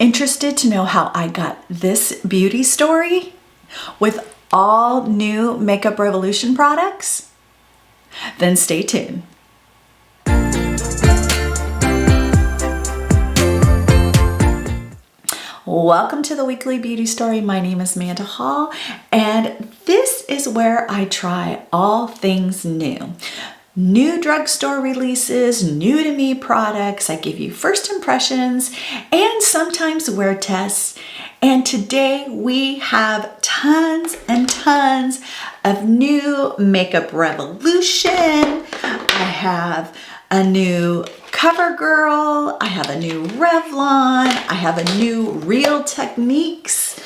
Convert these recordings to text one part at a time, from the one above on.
Interested to know how I got this beauty story with all new Makeup Revolution products? Then stay tuned. Welcome to the weekly beauty story. My name is Amanda Hall, and this is where I try all things new. New drugstore releases, new to me products. I give you first impressions and sometimes wear tests. And today we have tons and tons of new Makeup Revolution. I have a new Covergirl. I have a new Revlon. I have a new Real Techniques.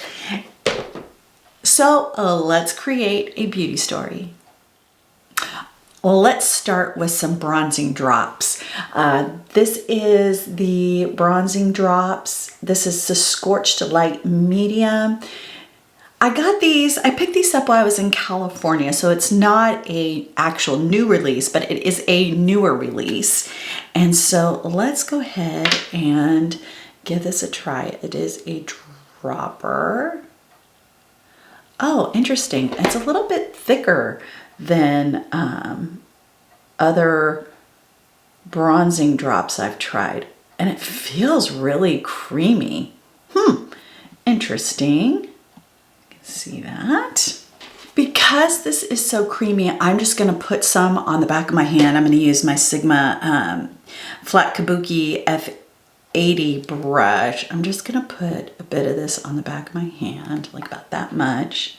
So let's create a beauty story. Well, let's start with some bronzing drops. This is the bronzing drops. This is the Scorched Light Medium. I got these, I picked these up while I was in California, so it's not a actual new release, but it is a newer release. And so let's go ahead and give this a try. It is a dropper. Oh, interesting. It's a little bit thicker than other bronzing drops I've tried, and it feels really creamy. Interesting. You can see that. Because this is so creamy, I'm just going to put some on the back of my hand. I'm going to use my Sigma Flat Kabuki F80 brush. I'm just going to put a bit of this on the back of my hand, like about that much.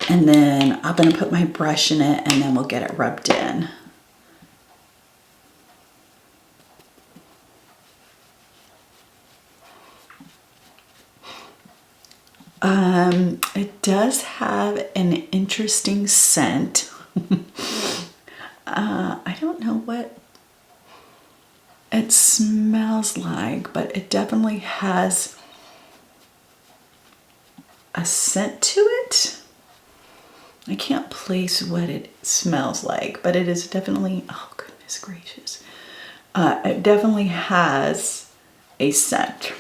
And then I'm going to put my brush in it, and then we'll get it rubbed in. It does have an interesting scent. I don't know what it smells like, but it definitely has a scent to it. I can't place what it smells like, but it is definitely, oh goodness gracious. It definitely has a scent.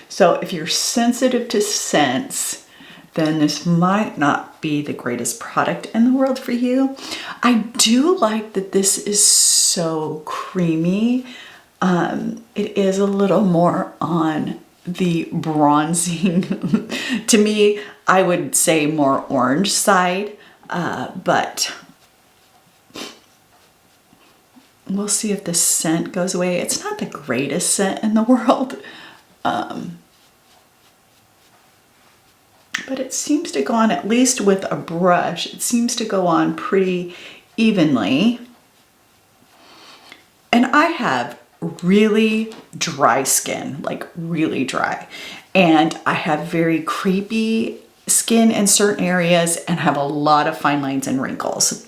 So if you're sensitive to scents, then this might not be the greatest product in the world for you. I do like that this is so creamy. It is a little more on the bronzing. To me, I would say more orange side. But we'll see if the scent goes away. It's not the greatest scent in the world, but it seems to go on, at least with a brush, it seems to go on pretty evenly. And I have really dry skin, like really dry, and I have very crepey skin in certain areas and have a lot of fine lines and wrinkles.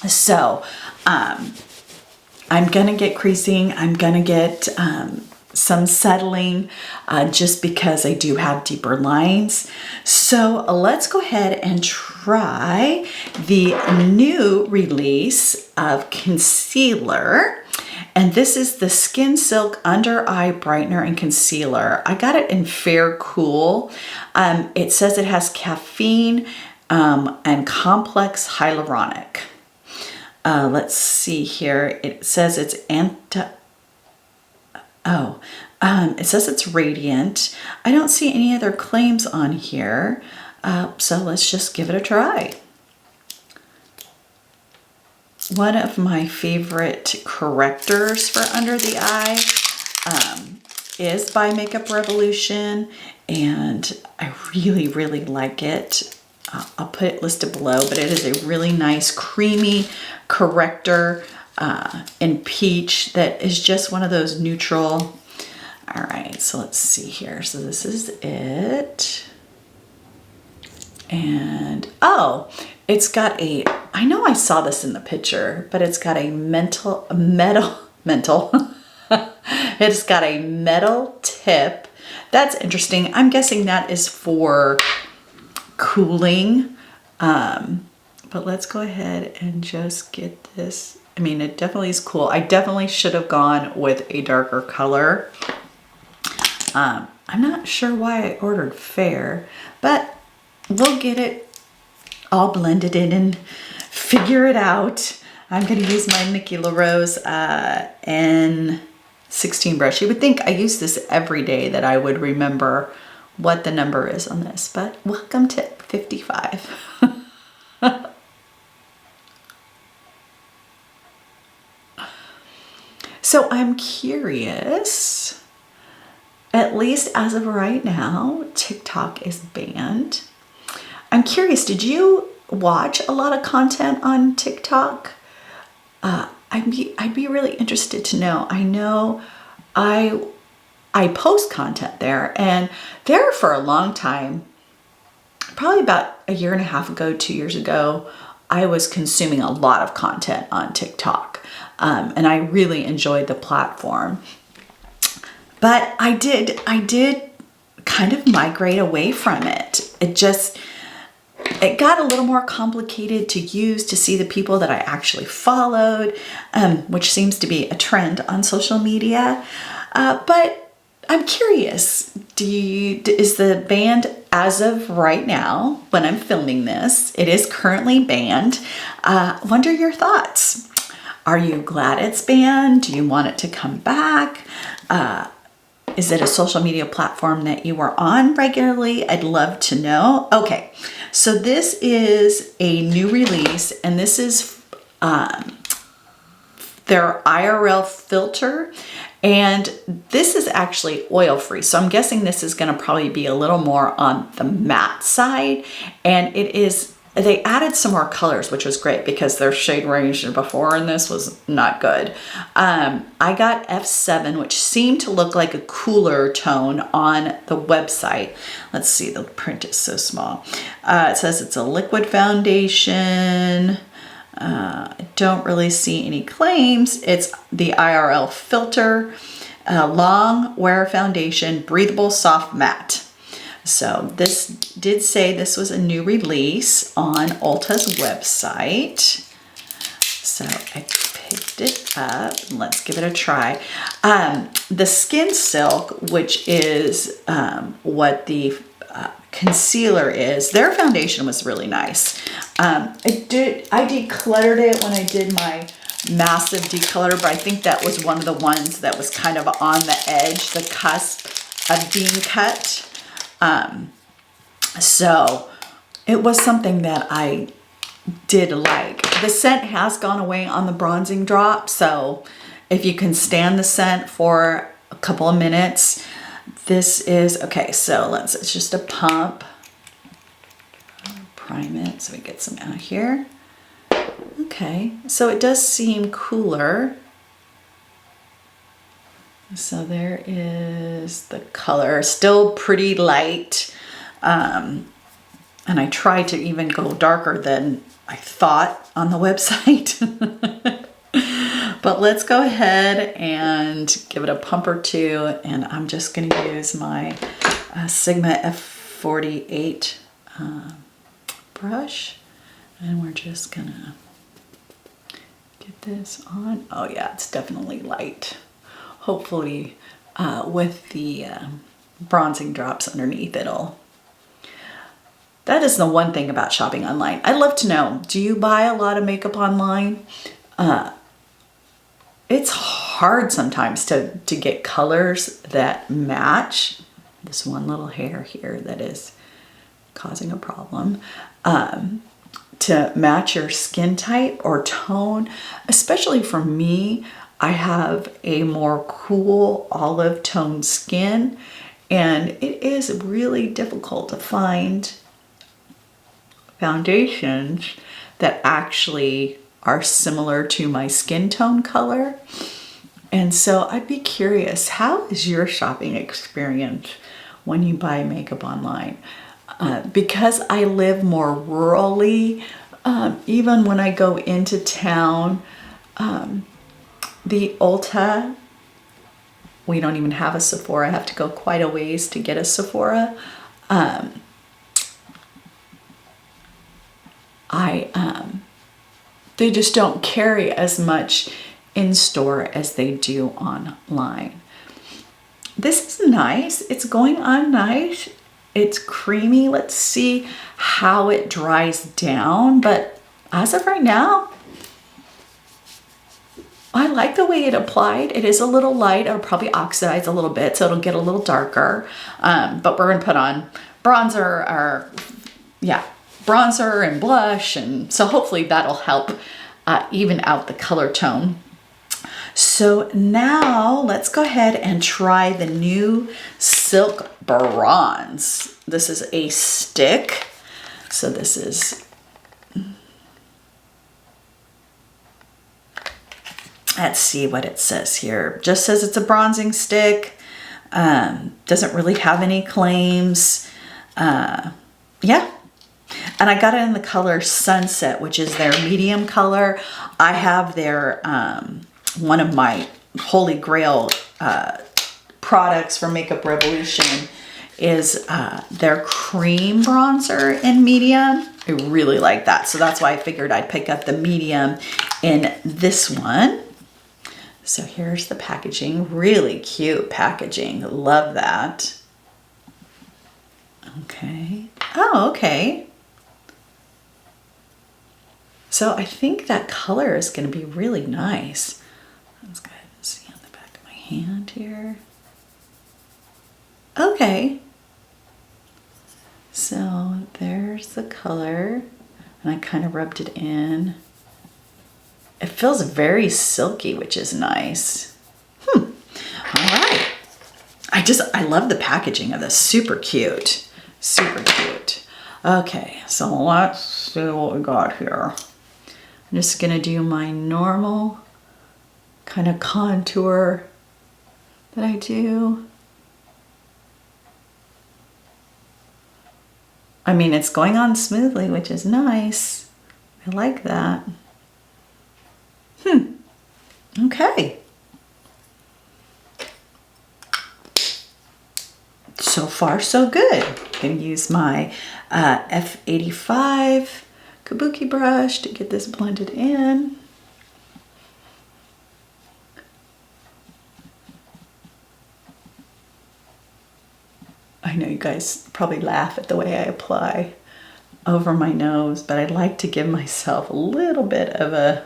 So I'm gonna get creasing, I'm gonna get some settling just because I do have deeper lines. So let's go ahead and try the new release of concealer. And this is the Skin Silk Under Eye Brightener and Concealer. I got it in Fair Cool. It says it has caffeine and complex hyaluronic. Let's see here. It says it's it says it's radiant. I don't see any other claims on here. So let's just give it a try. One of my favorite correctors for under the eye is by Makeup Revolution, and I really, really like it. I'll put it listed below, but it is a really nice creamy corrector in peach that is just one of those neutral. All right, so let's see here. So this is it. And oh, it's got a, I know I saw this in the picture, but it's got a metal, it's got a metal tip. That's interesting. I'm guessing that is for cooling. But let's go ahead and just get this. I mean, it definitely is cool. I definitely should have gone with a darker color. I'm not sure why I ordered fair, but we'll get it all blended in and figure it out. I'm going to use my Mickey LaRose N16 brush. You would think I use this every day that I would remember what the number is on this, but welcome to 55. So I'm curious, at least as of right now, TikTok is banned. I'm curious, did you watch a lot of content on TikTok? I'd be really interested to know. I know I post content there, and there for a long time, probably about a year and a half ago, 2 years ago, I was consuming a lot of content on TikTok, and I really enjoyed the platform. But I did kind of migrate away from it. It got a little more complicated to use to see the people that I actually followed, which seems to be a trend on social media. But I'm curious, is the banned as of right now, when I'm filming this? It is currently banned. Wonder your thoughts. Are you glad it's banned? Do you want it to come back? Is it a social media platform that you are on regularly? I'd love to know. Okay, so this is a new release, and this is their IRL filter, and this is actually oil-free. So I'm guessing this is gonna probably be a little more on the matte side, and they added some more colors, which was great because their shade range before in this was not good. I got F7, which seemed to look like a cooler tone on the website. Let's see, the print is so small. It says it's a liquid foundation. I don't really see any claims. It's the IRL filter, long wear foundation, breathable, soft matte. So this did say this was a new release on Ulta's website. So I picked it up and let's give it a try. The Skin Silk, which is what the concealer is, their foundation was really nice. I decluttered it when I did my massive declutter, but I think that was one of the ones that was kind of on the edge, the cusp of being cut. So it was something that I did like. The scent has gone away on the bronzing drop, so if you can stand the scent for a couple of minutes, this is okay. So it's just a pump. Prime it so we get some out here. Okay, so it does seem cooler. So there is the color, still pretty light. And I tried to even go darker than I thought on the website. But let's go ahead and give it a pump or two. And I'm just going to use my Sigma F48 brush. And we're just going to get this on. Oh yeah, it's definitely light. Hopefully with the bronzing drops underneath, that is the one thing about shopping online. I'd love to know, do you buy a lot of makeup online? It's hard sometimes to get colors that match. This one little hair here that is causing a problem. To match your skin type or tone, especially for me, I have a more cool olive tone skin, and it is really difficult to find foundations that actually are similar to my skin tone color. And so I'd be curious, how is your shopping experience when you buy makeup online? Because I live more rurally, even when I go into town, the Ulta, we don't even have a Sephora. I have to go quite a ways to get a Sephora. They just don't carry as much in store as they do online. this is nice. It's going on nice. It's creamy. Let's see how it dries down. But as of right now, I like the way it applied. It is a little light. It'll probably oxidize a little bit, so it'll get a little darker. But we're gonna put on bronzer, or yeah, bronzer and blush, and so hopefully that'll help even out the color tone. So now let's go ahead and try the new Silk Bronze. This is a stick. So this is, let's see what it says here. Just says it's a bronzing stick. Doesn't really have any claims. Yeah. And I got it in the color Sunset, which is their medium color. I have their, one of my holy grail products from Makeup Revolution is their cream bronzer in medium. I really like that. So that's why I figured I'd pick up the medium in this one. So here's the packaging. Really cute packaging. Love that. Okay. Oh, okay. So I think that color is going to be really nice. Let's go ahead and see on the back of my hand here. Okay. So there's the color. And I kind of rubbed it in. It feels very silky, which is nice. All right. I love the packaging of this. Super cute. Super cute. Okay, so let's see what we got here. I'm just gonna do my normal kind of contour that I do. I mean, it's going on smoothly, which is nice. I like that. Okay. So far, so good. I'm gonna use my F85 kabuki brush to get this blended in. I know you guys probably laugh at the way I apply over my nose, but I'd like to give myself a little bit of a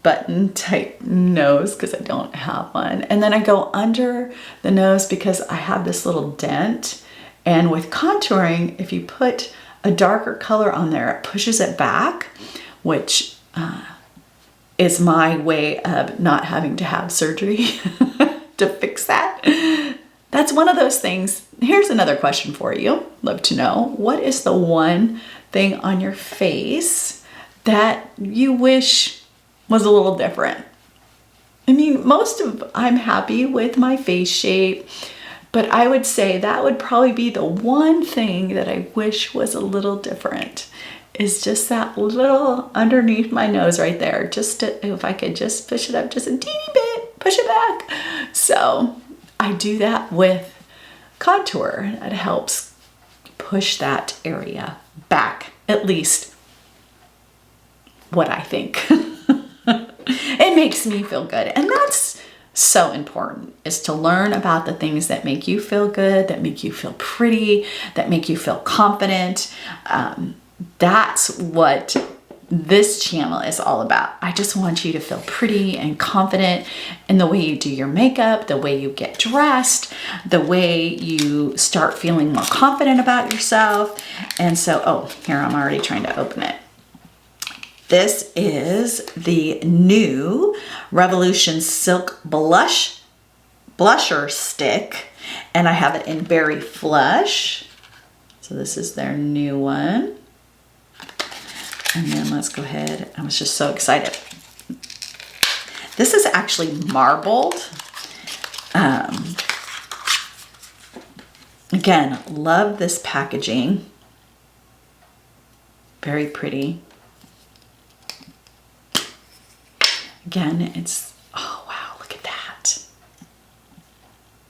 button type nose because I don't have one. And then I go under the nose because I have this little dent. And with contouring, if you put a darker color on there, it pushes it back, which is my way of not having to have surgery to fix that. That's one of those things. Here's another question for you. Love to know, what is the one thing on your face that you wish was a little different? I mean, I'm happy with my face shape, but I would say that would probably be the one thing that I wish was a little different, is just that little underneath my nose right there. Just if I could just push it up just a teeny bit, push it back. So I do that with contour. It helps push that area back, at least what I think. It makes me feel good. And that's so important, is to learn about the things that make you feel good, that make you feel pretty, that make you feel confident. That's what this channel is all about. I just want you to feel pretty and confident in the way you do your makeup, the way you get dressed, the way you start feeling more confident about yourself. And so, oh, here, I'm already trying to open it. This is the new Revolution Silk Blusher Stick, and I have it in Berry Flush. So this is their new one. And then let's go ahead. I was just so excited. This is actually marbled. Again, love this packaging. Very pretty. Again, it's, oh wow, look at that.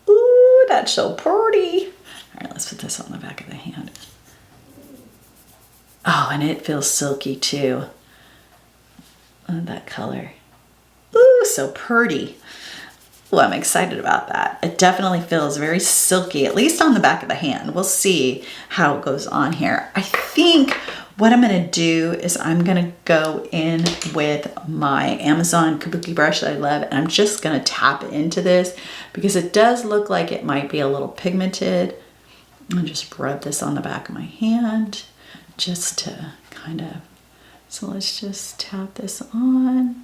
Ooh, that's so pretty. All right, let's put this on the back of the hand. Oh, and it feels silky too. Love that color. Ooh, so pretty. Ooh, I'm excited about that. It definitely feels very silky, at least on the back of the hand. We'll see how it goes on here. I think what I'm gonna do is I'm gonna go in with my Amazon kabuki brush that I love, and I'm just gonna tap into this because it does look like it might be a little pigmented. I'll just rub this on the back of my hand just to kind of, so let's just tap this on.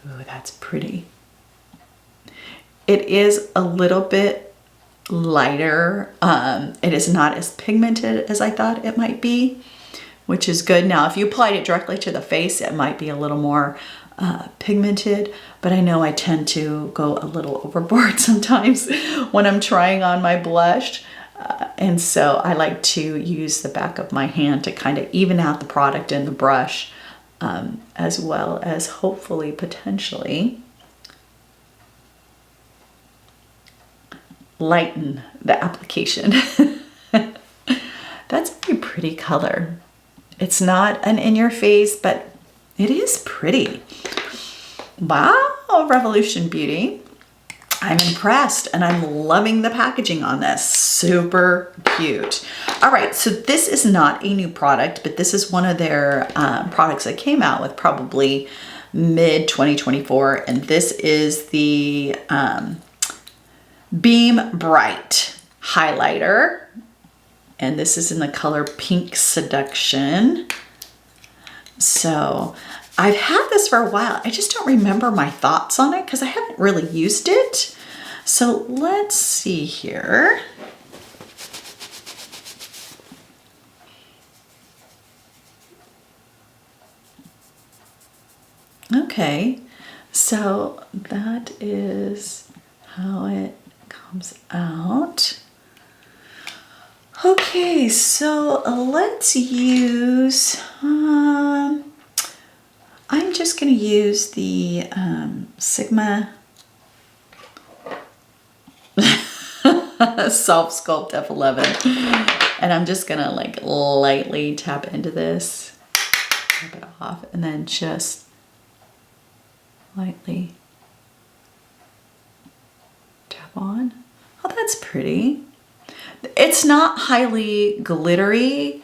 Ooh, that's pretty. It is a little bit lighter. It is not as pigmented as I thought it might be, which is good. Now, if you applied it directly to the face, it might be a little more pigmented, but I know I tend to go a little overboard sometimes when I'm trying on my blush. And so I like to use the back of my hand to kind of even out the product in the brush, as well as hopefully potentially lighten the application. That's a pretty color. It's not an in your face, but it is pretty. Wow, Revolution Beauty. I'm impressed and I'm loving the packaging on this. Super cute. All right, so this is not a new product, but this is one of their products that came out with probably mid 2024. And this is the Beam Bright highlighter. And this is in the color Pink Seduction. So I've had this for a while. I just don't remember my thoughts on it because I haven't really used it. So let's see here. Okay, so that is how it comes out. Okay, so let's use, I'm just going to use the Sigma Soft Sculpt F11. And I'm just going to like lightly tap into this, tap it off, and then just lightly tap on. Oh, that's pretty. It's not highly glittery.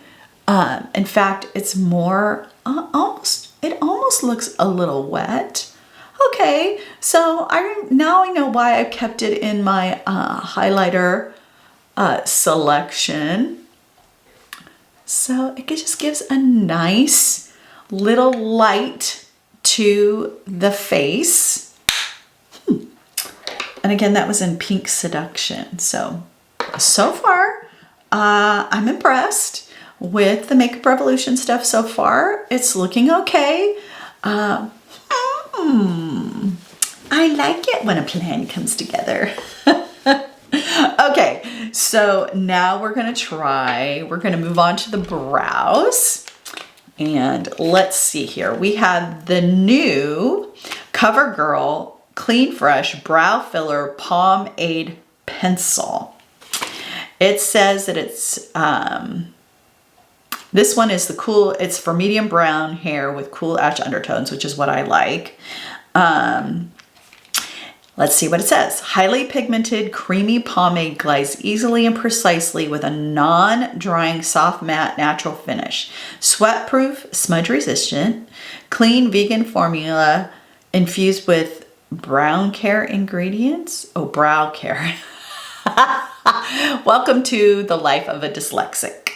In fact, it's more it almost looks a little wet. Okay, so now I know why I kept it in my highlighter selection. So it just gives a nice little light to the face. And again, that was in Pink Seduction. So far, I'm impressed with the Makeup Revolution stuff so far. It's looking okay. I like it when a plan comes together. Okay, so now we're gonna move on to the brows. And let's see here. We have the new CoverGirl Clean Fresh Brow Filler Pomade Pencil. It says that it's, this one is it's for medium brown hair with cool ash undertones, which is what I like. Let's see what it says. Highly pigmented, creamy pomade glides easily and precisely with a non-drying, soft, matte, natural finish. Sweat-proof, smudge-resistant, clean vegan formula infused with brown care ingredients. Oh, brow care. Welcome to the life of a dyslexic.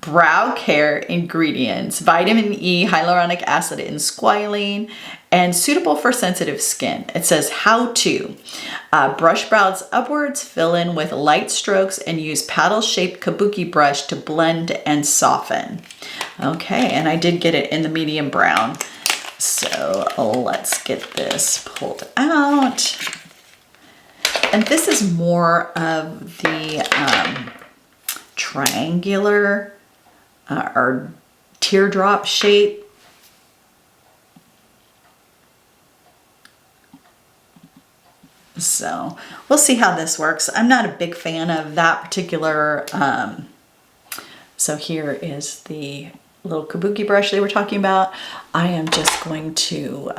Brow care ingredients, vitamin E, hyaluronic acid, and squalene, and suitable for sensitive skin. It says how to brush brows upwards, fill in with light strokes, and use paddle-shaped kabuki brush to blend and soften. Okay, and I did get it in the medium brown. So let's get this pulled out. And this is more of the triangular or teardrop shape. So we'll see how this works. I'm not a big fan of that particular, so here is the little kabuki brush they were talking about. I am just going to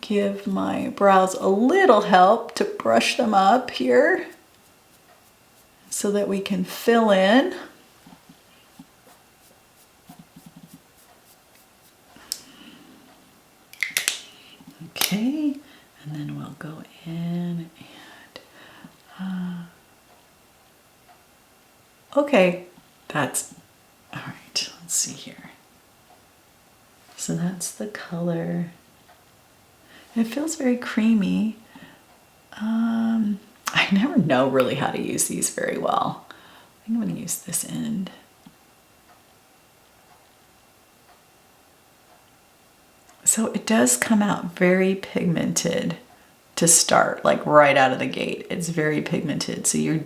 give my brows a little help to brush them up here so that we can fill in. Okay, and then we'll go in and, okay, that's, all right, let's see here. So that's the color. It feels very creamy. I never know really how to use these very well. I think I'm gonna use this end. So it does come out very pigmented to start, like right out of the gate. It's very pigmented. So you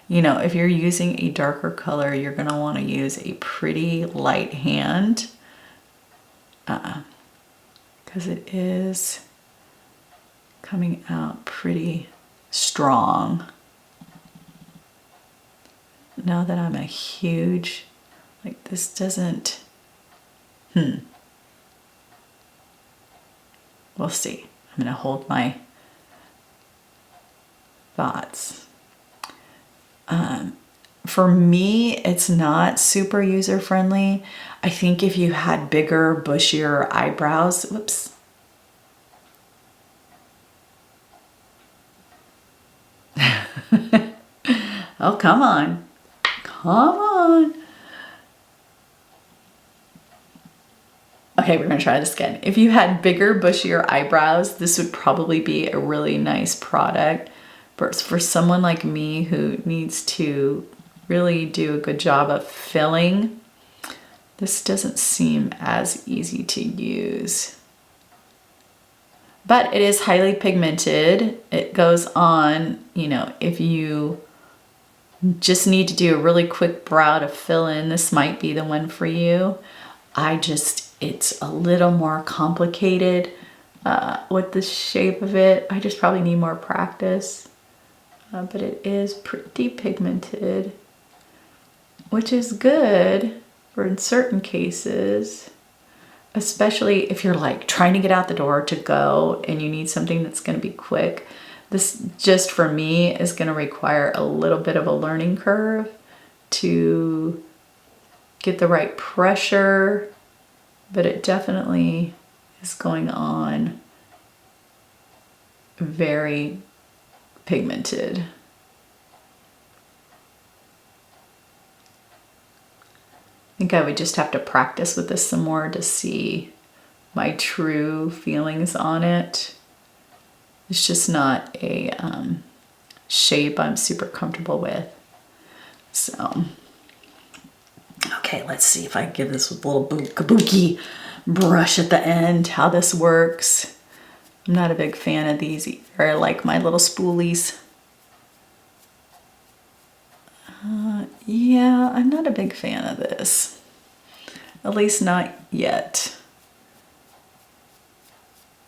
know, if you're using a darker color, you're gonna wanna use a pretty light hand because it is coming out pretty strong. Now that I'm a huge, like this doesn't, we'll see. I'm gonna hold my thoughts. For me, it's not super user friendly. I think if you had bigger, bushier eyebrows, whoops. Oh, come on. Come on. Okay, we're gonna try this again. If you had bigger, bushier eyebrows, this would probably be a really nice product. But for someone like me who needs to really do a good job of filling, this doesn't seem as easy to use. But it is highly pigmented. It goes on, you know, if you just need to do a really quick brow to fill in, this might be the one for you. It's a little more complicated with the shape of it. I just probably need more practice. But it is pretty pigmented, which is good for in certain cases, especially if you're like trying to get out the door to go and you need something that's going to be quick. This just for me is going to require a little bit of a learning curve to get the right pressure, but it definitely is going on very pigmented. I think I would just have to practice with this some more to see my true feelings on it. It's just not a shape I'm super comfortable with. So, okay, let's see if I can give this with a little kabuki brush at the end, how this works. I'm not a big fan of these either. I like my little spoolies. Yeah, I'm not a big fan of this. At least not yet.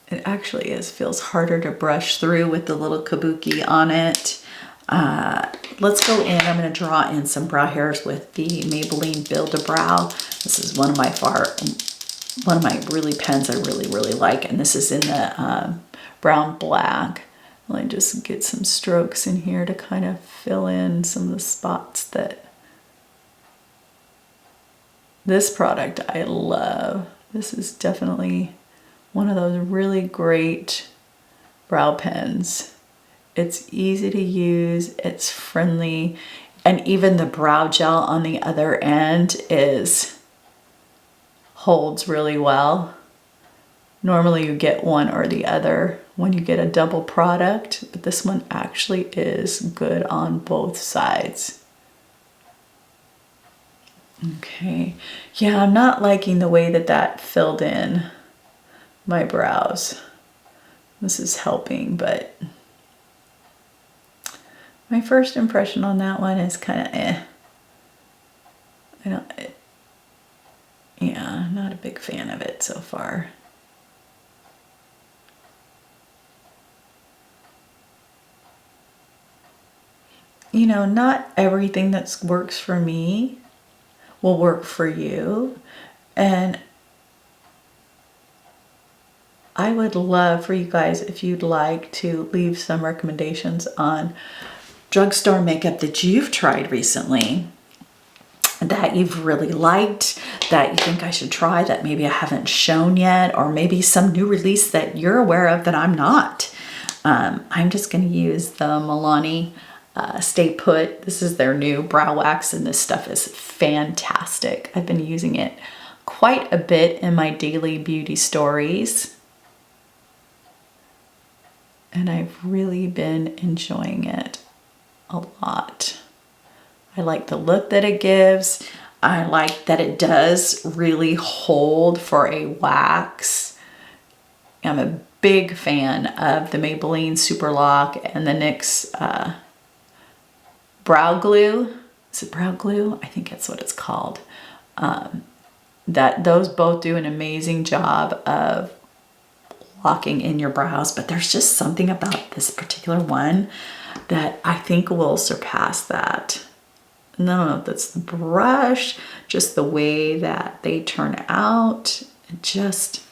It actually feels harder to brush through with the little kabuki on it. Let's go in. I'm going to draw in some brow hairs with the Maybelline Build a Brow. This is one of my really pens I really like, and this is in the brown black. I'll just get some strokes in here to kind of fill in some of the spots that this product I love. This is definitely one of those really great brow pens. It's easy to use, it's friendly, and even the brow gel on the other end holds really well. Normally you get one or the other when you get a double product, but this one actually is good on both sides. Okay, yeah, I'm not liking the way that filled in my brows. This is helping, but my first impression on that one is kind of yeah, I'm not a big fan of it so far. You know, not everything that works for me will work for you. And I would love for you guys if you'd like to leave some recommendations on drugstore makeup that you've tried recently, that you've really liked, that you think I should try, that maybe I haven't shown yet, or maybe some new release that you're aware of that I'm not. I'm just going to use the Milani Stay Put. This is their new brow wax, and this stuff is fantastic. I've been using it quite a bit in my daily beauty stories, and I've really been enjoying it a lot. I like the look that it gives. I like that it does really hold for a wax. I'm a big fan of the Maybelline Super Lock and the NYX Brow Glue. Is it Brow Glue? I think that's what it's called. Those both do an amazing job of locking in your brows, but there's just something about this particular one that I think will surpass that. I don't know if that's the brush, just the way that they turn out. It just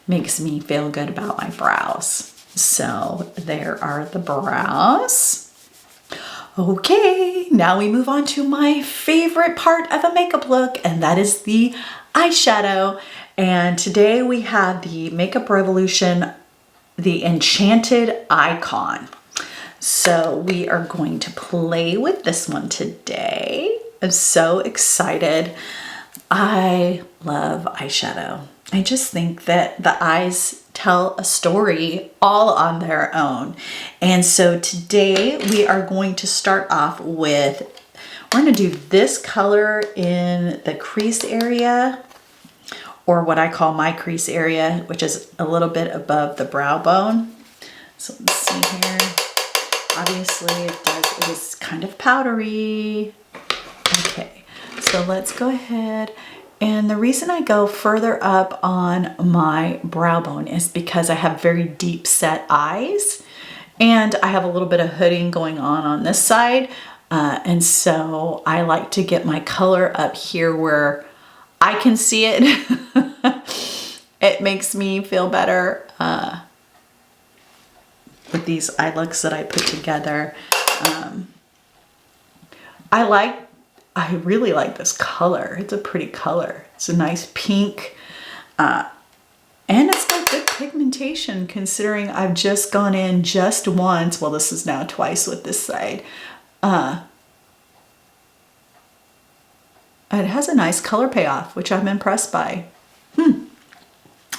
makes me feel good about my brows. So there are the brows. Okay, now we move on to my favorite part of a makeup look, and that is the eyeshadow. And today we have the Makeup Revolution, the Enchanted Icon. So we are going to play with this one today. I'm so excited. I love eyeshadow. I just think that the eyes tell a story all on their own. And so today we are going to start off with, we're going to do this color in the crease area, or what I call my crease area, which is a little bit above the brow bone. So let's see here. Obviously it is kind of powdery. Okay, so let's go ahead. And the reason I go further up on my brow bone is because I have very deep set eyes, and I have a little bit of hooding going on this side. And so I like to get my color up here where I can see it. It makes me feel better with these eye looks that I put together. I really like this color. It's a pretty color. It's a nice pink, and it's got good pigmentation considering I've just gone in just once. Well, this is now twice with this side. It has a nice color payoff, which I'm impressed by.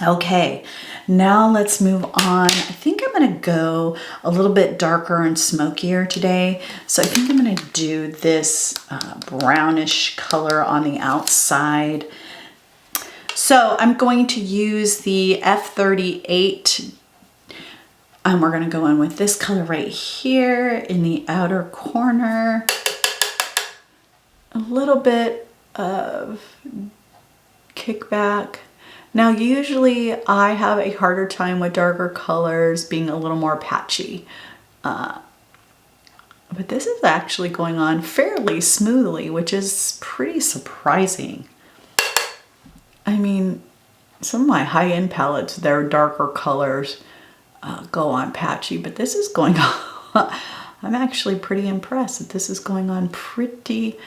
Okay, now let's move on. I think I'm gonna go a little bit darker and smokier today. So I think I'm gonna do this brownish color on the outside. So I'm going to use the F38, and we're gonna go in with this color right here in the outer corner. A little bit of kickback. Now, usually I have a harder time with darker colors being a little more patchy. But this is actually going on fairly smoothly, which is pretty surprising. I mean, some of my high-end palettes, their darker colors go on patchy, but this is going on. I'm actually pretty impressed that this is going on pretty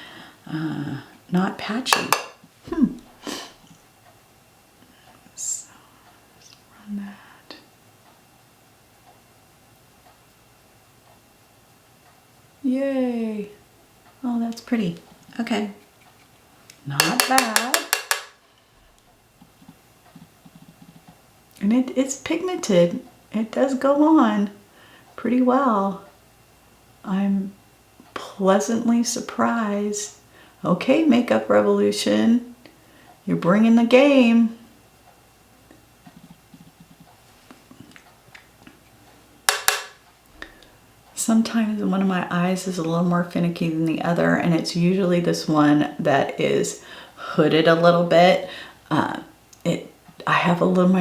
not patchy. That. Yay! Oh, that's pretty. Okay. Not bad. And it's pigmented. It does go on pretty well. I'm pleasantly surprised. Okay, Makeup Revolution. You're bringing the game. Sometimes one of my eyes is a little more finicky than the other, and it's usually this one that is hooded a little bit. My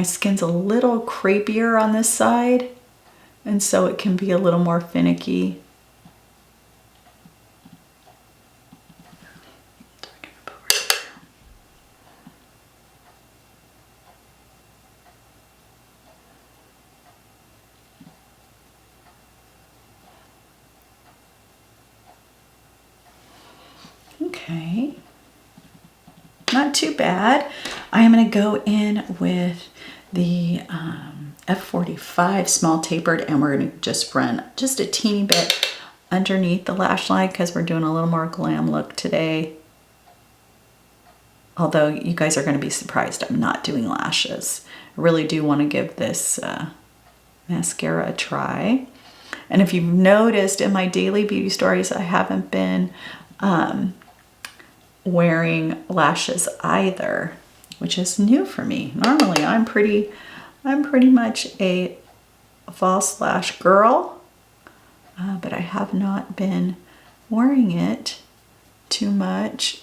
skin's a little crepier on this side, and so it can be a little more finicky. Okay. Not too bad. I am going to go in with the F45 small tapered, and we're going to just run just a teeny bit underneath the lash line because we're doing a little more glam look today. Although you guys are going to be surprised I'm not doing lashes. I really do want to give this mascara a try. And if you've noticed in my daily beauty stories, I haven't been wearing lashes either, which is new for me. Normally I'm pretty much a false lash girl, but I have not been wearing it too much.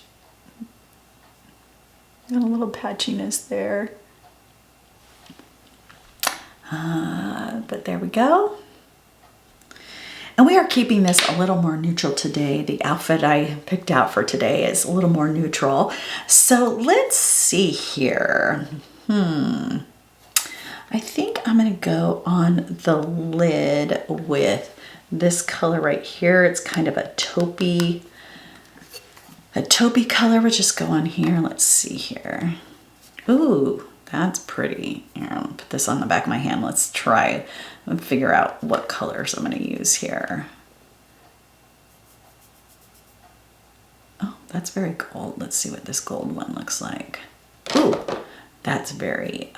Got a little patchiness there. But there we go. And we are keeping this a little more neutral today. The outfit I picked out for today is a little more neutral. So let's see here. I think I'm going to go on the lid with this color right here. It's kind of a taupey color. We'll just go on here. Let's see here. Ooh, that's pretty. Here, I'll put this on the back of my hand. Let's try and figure out what colors I'm going to use here. Oh, that's very gold. Let's see what this gold one looks like. Ooh, that's very,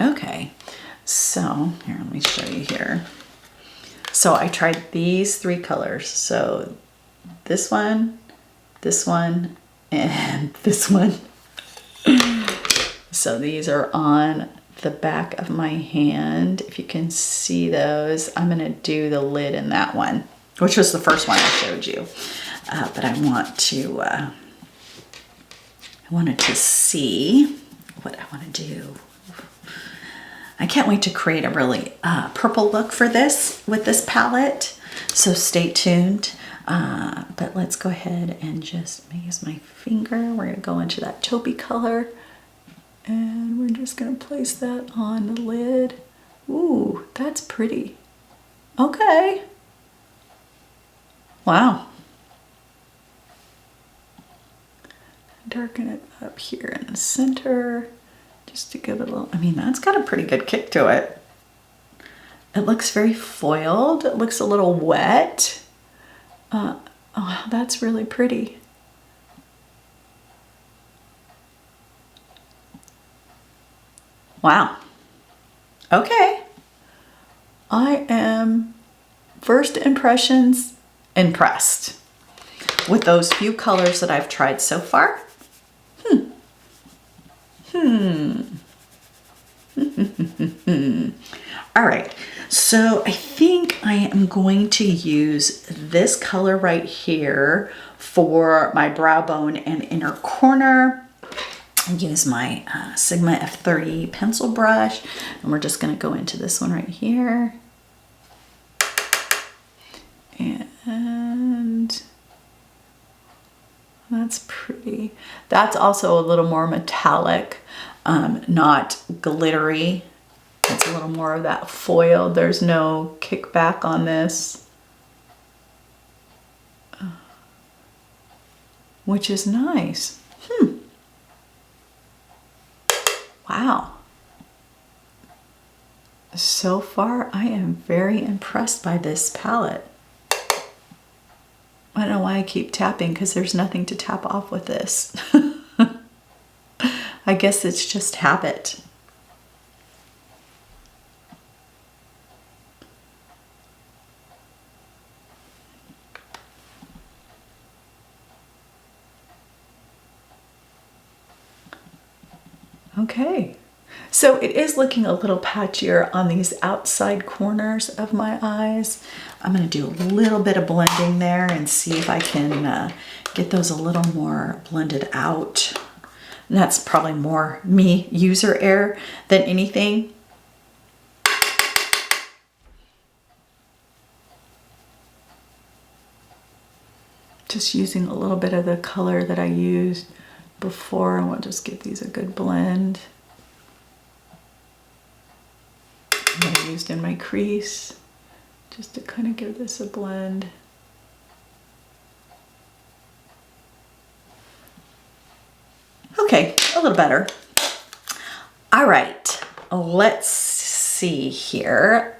okay. So here, let me show you here. So I tried these three colors. So this one, and this one. So these are on the back of my hand. If you can see those, I'm going to do the lid in that one, which was the first one I showed you. But I wanted to see what I want to do. I can't wait to create a really purple look for this with this palette. So stay tuned. But let's go ahead and just use my finger. We're going to go into that taupey color. And we're just going to place that on the lid. Ooh, that's pretty. Okay. Wow. Darken it up here in the center just to give it a little, I mean, that's got a pretty good kick to it. It looks very foiled. It looks a little wet. Oh, that's really pretty. Wow. Okay. I am, first impressions, impressed with those few colors that I've tried so far. All right. So I think I am going to use this color right here for my brow bone and inner corner. Use my Sigma F30 pencil brush, and we're just going to go into this one right here. And that's pretty. That's also a little more metallic, not glittery. It's a little more of that foil. There's no kickback on this, which is nice. Wow. So far, I am very impressed by this palette. I don't know why I keep tapping, because there's nothing to tap off with this. I guess it's just habit. Okay, so it is looking a little patchier on these outside corners of my eyes. I'm going to do a little bit of blending there and see if I can get those a little more blended out. And that's probably more me, user error, than anything. Just using a little bit of the color that I used before, and we'll just give these a good blend that I used in my crease, just to kind of give this a blend. a little better. All right, let's see here.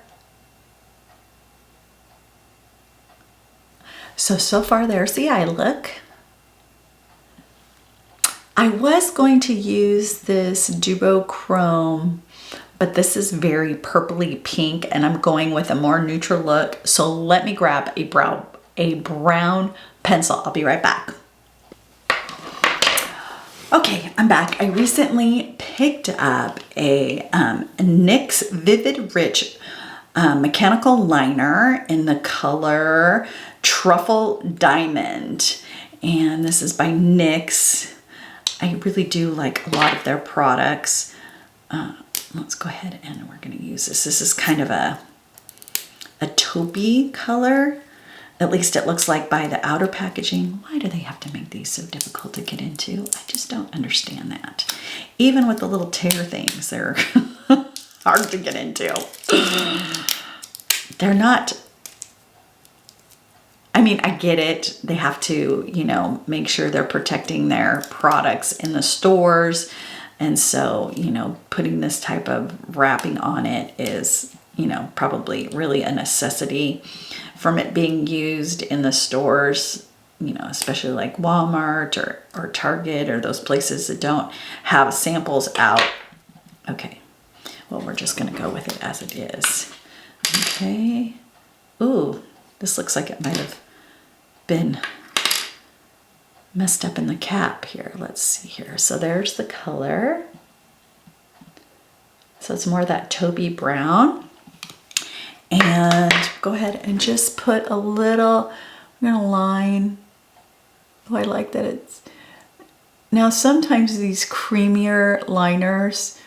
So far there's the eye look. I was going to use this duochrome, but this is very purpley pink and I'm going with a more neutral look. So let me grab a brown pencil. I'll be right back. Okay, I'm back. I recently picked up a NYX Vivid Rich mechanical liner in the color Truffle Diamond. And this is by NYX. I really do like a lot of their products. Let's go ahead and we're going to use this. This is kind of a taupey color. At least it looks like by the outer packaging. Why do they have to make these so difficult to get into? I just don't understand that. Even with the little tear things, they're hard to get into. They're not, I mean, I get it. They have to, you know, make sure they're protecting their products in the stores. And so, you know, putting this type of wrapping on it is, you know, probably really a necessity from it being used in the stores, you know, especially like Walmart or Target or those places that don't have samples out. Okay, well, we're just gonna go with it as it is. Okay, ooh, this looks like it might have been messed up in the cap here. Let's see here. So there's the color. So it's more that taupey brown. And go ahead and just put a little, I'm gonna line. Oh, I like that it's, now sometimes these creamier liners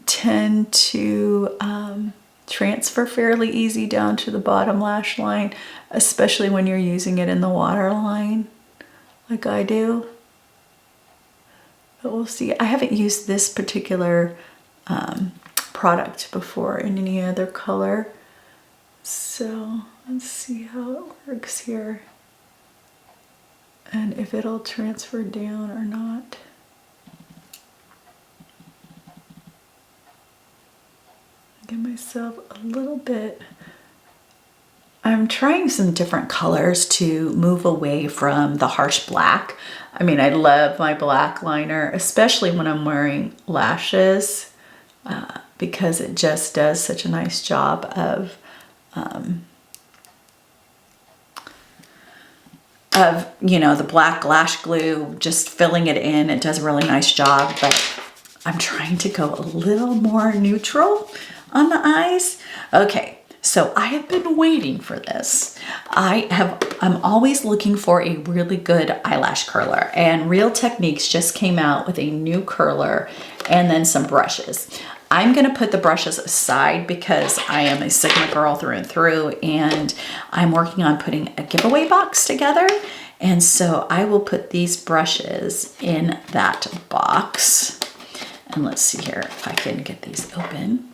tend to transfer fairly easy down to the bottom lash line, especially when you're using it in the waterline like I do. But we'll see. I haven't used this particular product before in any other color. So let's see how it works here and if it'll transfer down or not. Give myself a little bit. I'm trying some different colors to move away from the harsh black. I mean, I love my black liner, especially when I'm wearing lashes, because it just does such a nice job of you know, the black lash glue, just filling it in. It does a really nice job, but I'm trying to go a little more neutral on the eyes. Okay, so I have been waiting for this. I'm always looking for a really good eyelash curler, and Real Techniques just came out with a new curler and then some brushes. I'm gonna put the brushes aside because I am a Sigma girl through and through, and I'm working on putting a giveaway box together. And so I will put these brushes in that box. And let's see here if I can get these open.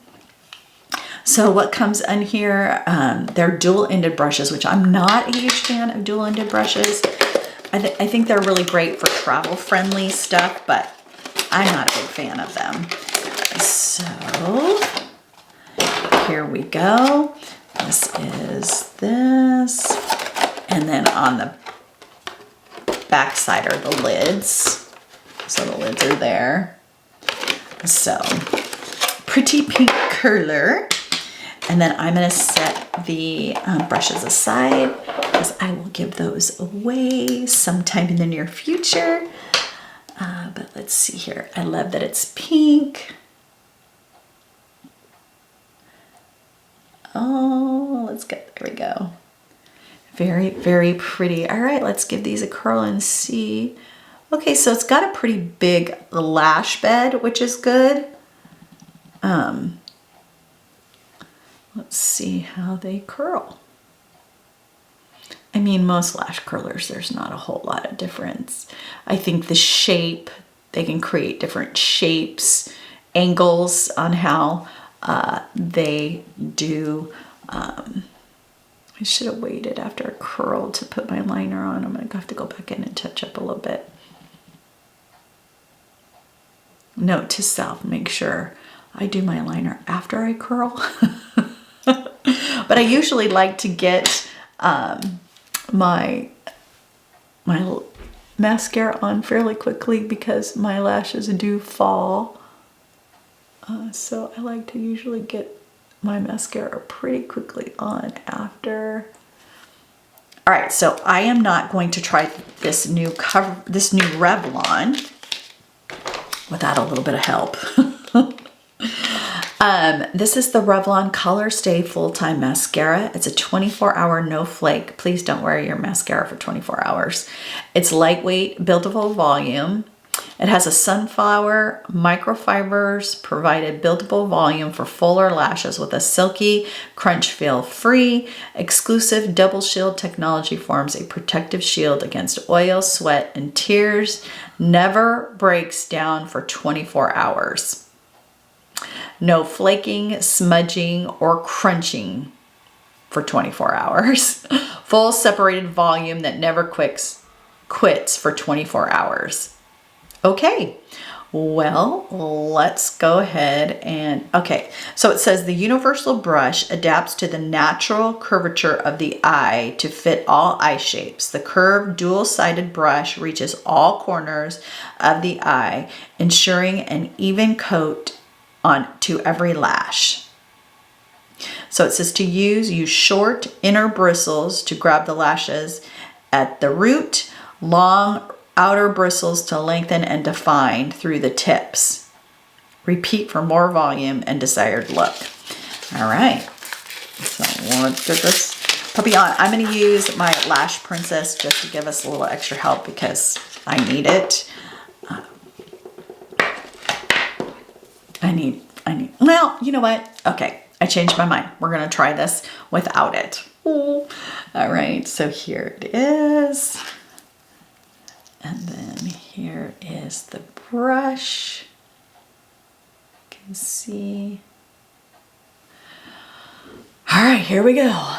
So what comes in here, they're dual-ended brushes, which I'm not a huge fan of dual-ended brushes. I think they're really great for travel-friendly stuff, but I'm not a big fan of them. So here we go. This is this. And then on the back side are the lids. So the lids are there. So pretty pink curler. And then I'm gonna set the brushes aside because I will give those away sometime in the near future. But let's see here. I love that it's pink. Oh, let's get, there we go. Very, very pretty. All right, let's give these a curl and see. Okay, so it's got a pretty big lash bed, which is good. Let's see how they curl. I mean, most lash curlers, there's not a whole lot of difference. I think the shape, they can create different shapes, angles on how they do. I should have waited after a curl to put my liner on. I'm gonna have to go back in and touch up a little bit. Note to self, make sure I do my liner after I curl. But I usually like to get my mascara on fairly quickly because my lashes do fall. So I like to usually get my mascara pretty quickly on after. All right, so I am not going to try this new Revlon without a little bit of help. This is the Revlon Color Stay Full-Time Mascara. It's a 24-hour no flake. Please don't wear your mascara for 24 hours. It's lightweight, buildable volume. It has a sunflower microfibers provided buildable volume for fuller lashes with a silky crunch feel. Free exclusive double shield technology forms a protective shield against oil, sweat, and tears. Never breaks down for 24 hours. No flaking, smudging, or crunching for 24 hours. Full separated volume that never quits for 24 hours. Okay, well, let's go ahead and, okay, so it says the universal brush adapts to the natural curvature of the eye to fit all eye shapes. The curved dual-sided brush reaches all corners of the eye, ensuring an even coat onto every lash. So it says to use short inner bristles to grab the lashes at the root, long outer bristles to lengthen and define through the tips. Repeat for more volume and desired look. All right, so let's get this puppy on. I'm going to use my Lash Princess just to give us a little extra help because I need it. Well, you know what? Okay, I changed my mind. We're going to try this without it. Ooh. All right, so here it is. And then here is the brush. You can see. All right, here we go.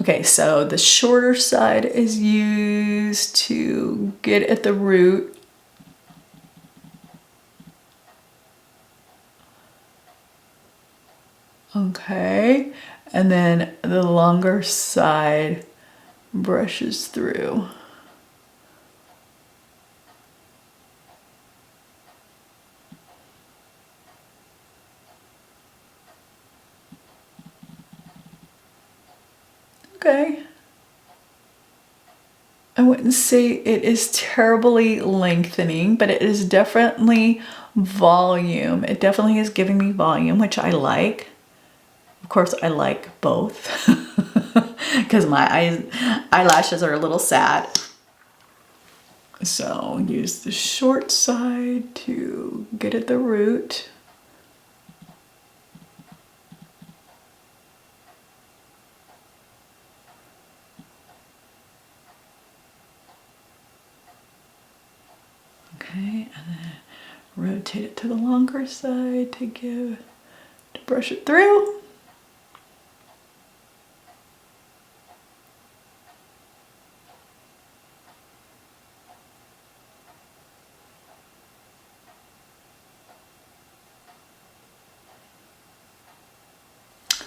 Okay, so the shorter side is used to get at the root. Okay, and then the longer side brushes through. Okay. I wouldn't say it is terribly lengthening, but it is definitely volume. It definitely is giving me volume, which I like. Of course, I like both because my eyelashes are a little sad. So use the short side to get at the root. Okay, and then rotate it to the longer side to brush it through.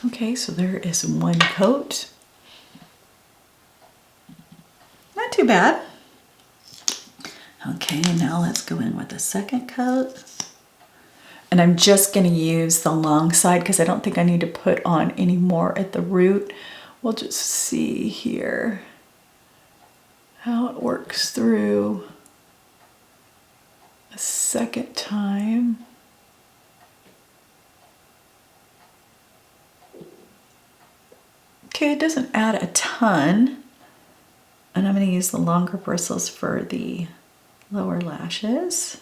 Okay, so there is one coat. Not too bad. Okay, now let's go in with the second coat. And I'm just going to use the long side because I don't think I need to put on any more at the root. We'll just see here how it works through a second time. Okay, it doesn't add a ton. And I'm going to use the longer bristles for the lower lashes.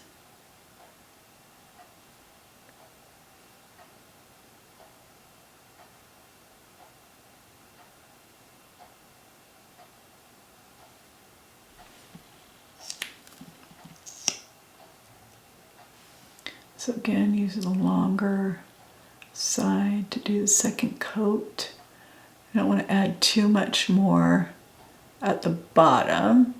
So again, use the longer side to do the second coat. I don't want to add too much more at the bottom.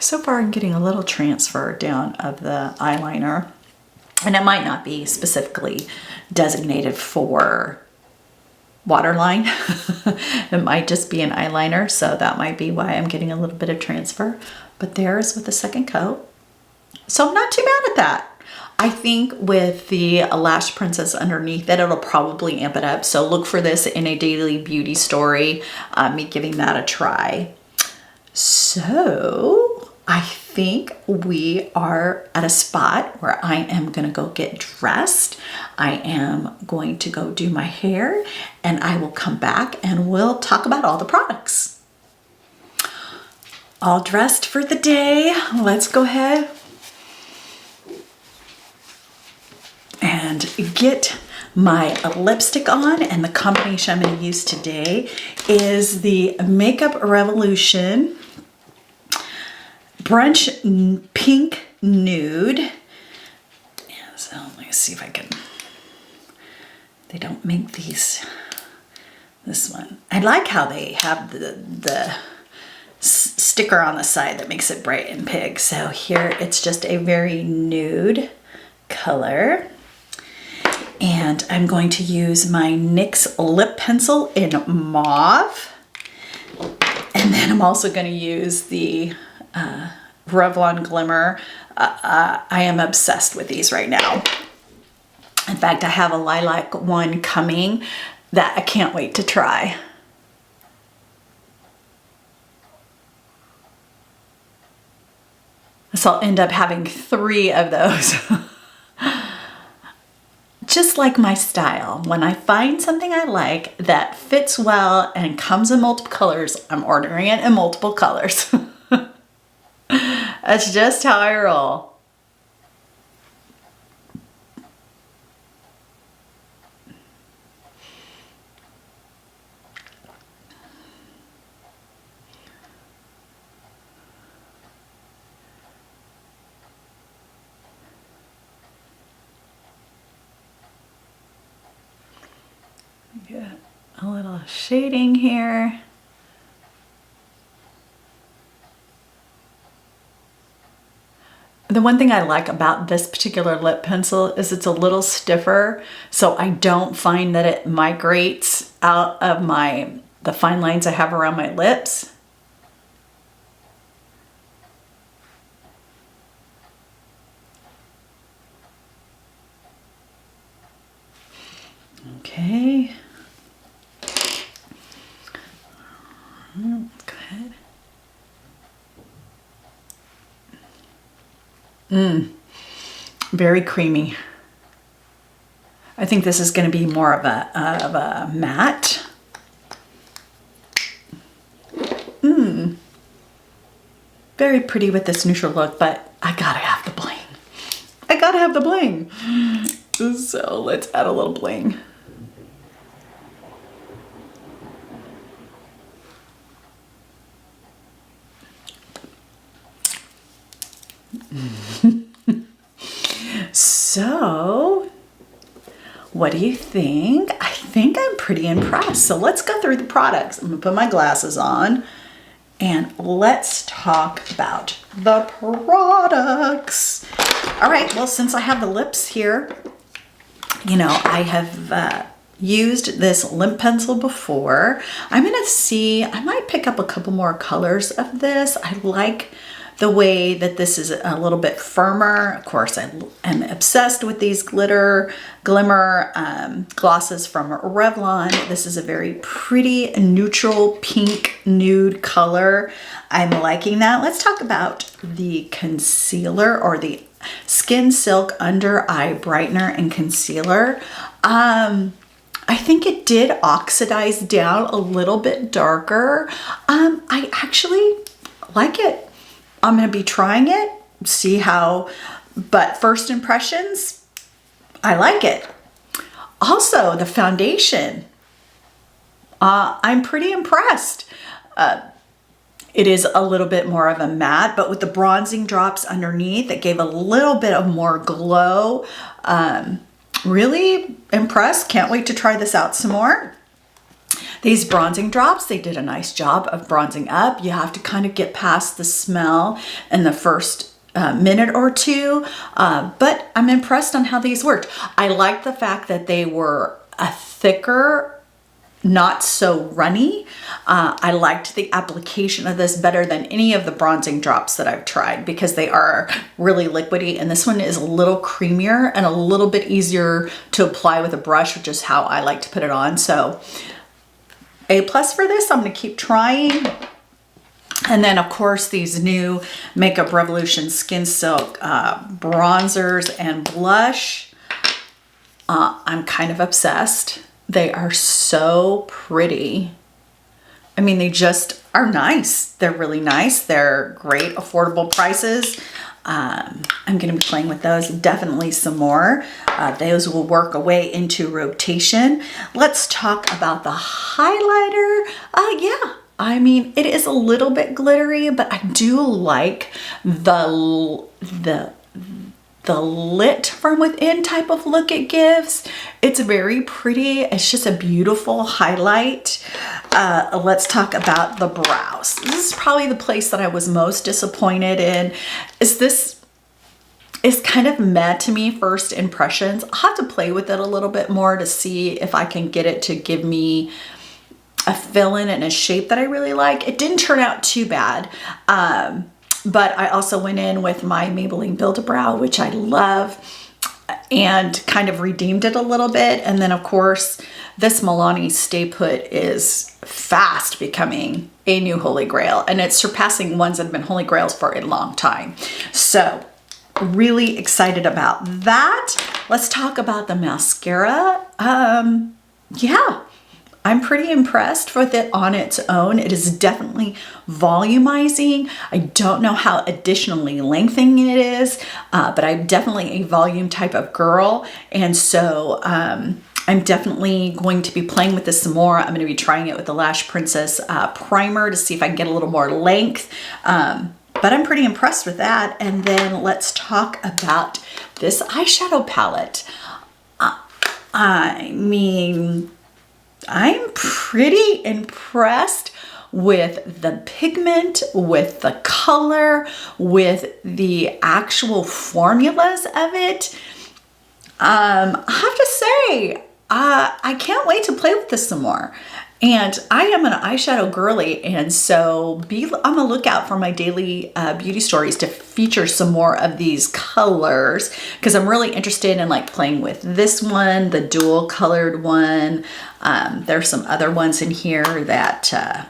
So far I'm getting a little transfer down of the eyeliner, and it might not be specifically designated for waterline. It might just be an eyeliner, so that might be why I'm getting a little bit of transfer. But there's with the second coat. So I'm not too mad at that. I think with the Lash Princess underneath it, it'll probably amp it up. So look for this in a daily beauty story, me giving that a try. So I think we are at a spot where I am gonna go get dressed. I am going to go do my hair, and I will come back and we'll talk about all the products. All dressed for the day. Let's go ahead and get my lipstick on, and the combination I'm going to use today is the Makeup Revolution Brunch Pink Nude. And so let me see if I can, they don't make these, this one. I like how they have the sticker on the side that makes it bright and pink. So here it's just a very nude color. And I'm going to use my NYX lip pencil in mauve. And then I'm also going to use the Revlon Glimmer. I am obsessed with these right now. In fact, I have a lilac one coming that I can't wait to try. So I'll end up having 3 of those. Just like my style, when I find something I like that fits well and comes in multiple colors, I'm ordering it in multiple colors. That's just how I roll. Get a little shading here. The one thing I like about this particular lip pencil is it's a little stiffer, so I don't find that it migrates out of the fine lines I have around my lips. Okay. Go ahead. Very creamy. I think this is going to be more of a matte. Very pretty with this neutral look, but I gotta have the bling. I gotta have the bling. So let's add a little bling. So, what do you think? I think I'm pretty impressed. So let's go through the products. I'm gonna put my glasses on and let's talk about the products. All right, well, since I have the lips here, you know, I have used this lip pencil before. I'm gonna see, I might pick up a couple more colors of this. I like the way that this is a little bit firmer. Of course, I am obsessed with these glimmer glosses from Revlon. This is a very pretty neutral pink nude color. I'm liking that. Let's talk about the concealer, or the Skin Silk Under Eye Brightener and Concealer. I think it did oxidize down a little bit darker. I actually like it. I'm going to be trying it, see how, but first impressions, I like it. Also, the foundation, I'm pretty impressed. It is a little bit more of a matte, but with the bronzing drops underneath, it gave a little bit of more glow. Really impressed. Can't wait to try this out some more. These bronzing drops, they did a nice job of bronzing up. You have to kind of get past the smell in the first minute or two, but I'm impressed on how these worked. I like the fact that they were a thicker, not so runny. I liked the application of this better than any of the bronzing drops that I've tried because they are really liquidy, and this one is a little creamier and a little bit easier to apply with a brush, which is how I like to put it on. So A+ for this. I'm gonna keep trying. And then of course these new Makeup Revolution Skin Silk bronzers and blush. I'm kind of obsessed. They are so pretty. I mean, they just are nice. They're really nice. They're great, affordable prices. I'm gonna be playing with those definitely some more. Those will work away into rotation. Let's talk about the highlighter. Yeah, I mean, it is a little bit glittery, but I do like the lit from within type of look it gives. It's very pretty. It's just a beautiful highlight. Let's talk about the brows. This is probably the place that I was most disappointed in. This is kind of meh to me, first impressions. I'll have to play with it a little bit more to see if I can get it to give me a fill-in and a shape that I really like. It didn't turn out too bad. But I also went in with my Maybelline Build-A-Brow, which I love, and kind of redeemed it a little bit. And then of course, this Milani Stay Put is fast becoming a new holy grail, and it's surpassing ones that have been holy grails for a long time. So really excited about that. Let's talk about the mascara. Yeah. I'm pretty impressed with it on its own. It is definitely volumizing. I don't know how additionally lengthening it is, but I'm definitely a volume type of girl. And so I'm definitely going to be playing with this some more. I'm gonna be trying it with the Lash Princess primer to see if I can get a little more length. But I'm pretty impressed with that. And then let's talk about this eyeshadow palette. I mean, I'm pretty impressed with the pigment, with the color, with the actual formulas of it. I have to say, I can't wait to play with this some more. And I am an eyeshadow girly, and so be on the lookout for my daily beauty stories to feature some more of these colors, because I'm really interested in like playing with this one, the dual colored one. There's some other ones in here that I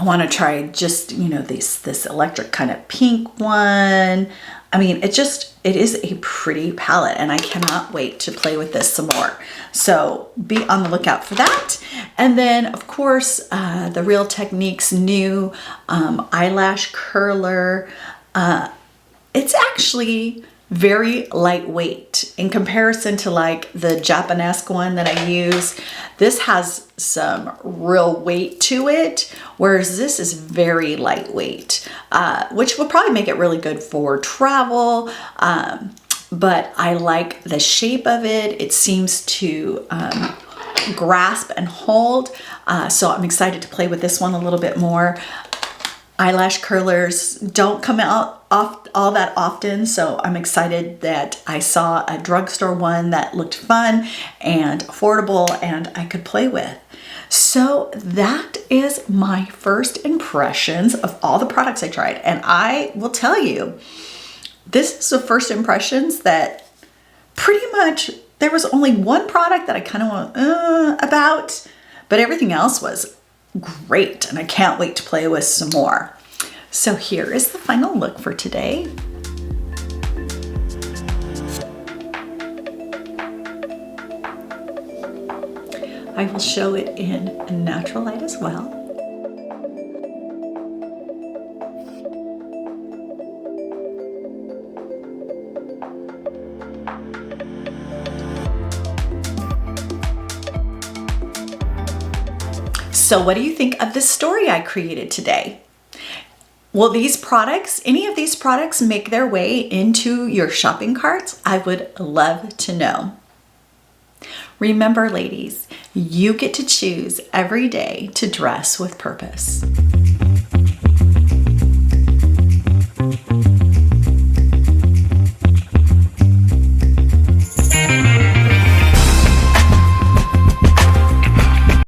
want to try, just, you know, this electric kind of pink one. I mean, it is a pretty palette, and I cannot wait to play with this some more. So be on the lookout for that. And then of course, the Real Techniques new eyelash curler. It's actually very lightweight in comparison to like the Japanesque one that I use. This has some real weight to it, whereas this is very lightweight, which will probably make it really good for travel. But I like the shape of it. It seems to grasp and hold. So I'm excited to play with this one a little bit more. Eyelash curlers don't come out all that often, so I'm excited that I saw a drugstore one that looked fun and affordable and I could play with. So that is my first impressions of all the products I tried. And I will tell you, this is the first impressions that pretty much, there was only one product that I kind of went about, but everything else was great, and I can't wait to play with some more. So here is the final look for today. I will show it in a natural light as well. So what do you think of this story I created today? Will these products, any of these products, make their way into your shopping carts? I would love to know. Remember, ladies, you get to choose every day to dress with purpose.